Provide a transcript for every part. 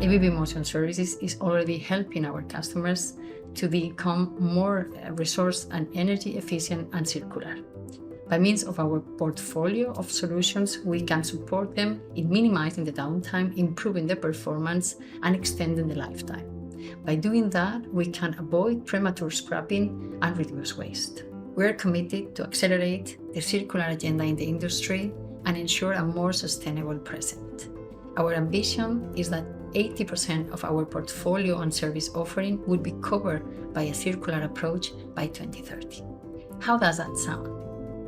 ABB Motion Services is already helping our customers to become more resource and energy efficient and circular. By means of our portfolio of solutions, we can support them in minimizing the downtime, improving the performance, and extending the lifetime. By doing that, we can avoid premature scrapping and reduce waste. We are committed to accelerate the circular agenda in the industry and ensure a more sustainable present. Our ambition is that 80% of our portfolio and service offering would be covered by a circular approach by 2030. How does that sound?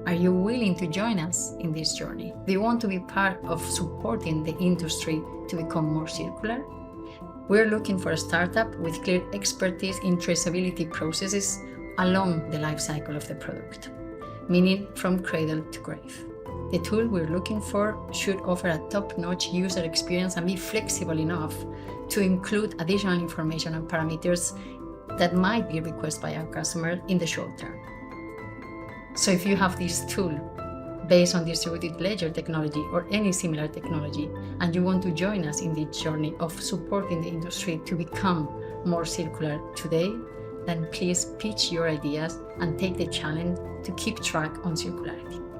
Are you willing to join us in this journey? Do you want to be part of supporting the industry to become more circular? We're looking for a startup with clear expertise in traceability processes along the life cycle of the product, meaning from cradle to grave. The tool we're looking for should offer a top-notch user experience and be flexible enough to include additional information and parameters that might be requested by our customer in the short term. So if you have this tool based on distributed ledger technology or any similar technology, and you want to join us in this journey of supporting the industry to become more circular today, then please pitch your ideas and take the challenge to keep track on circularity.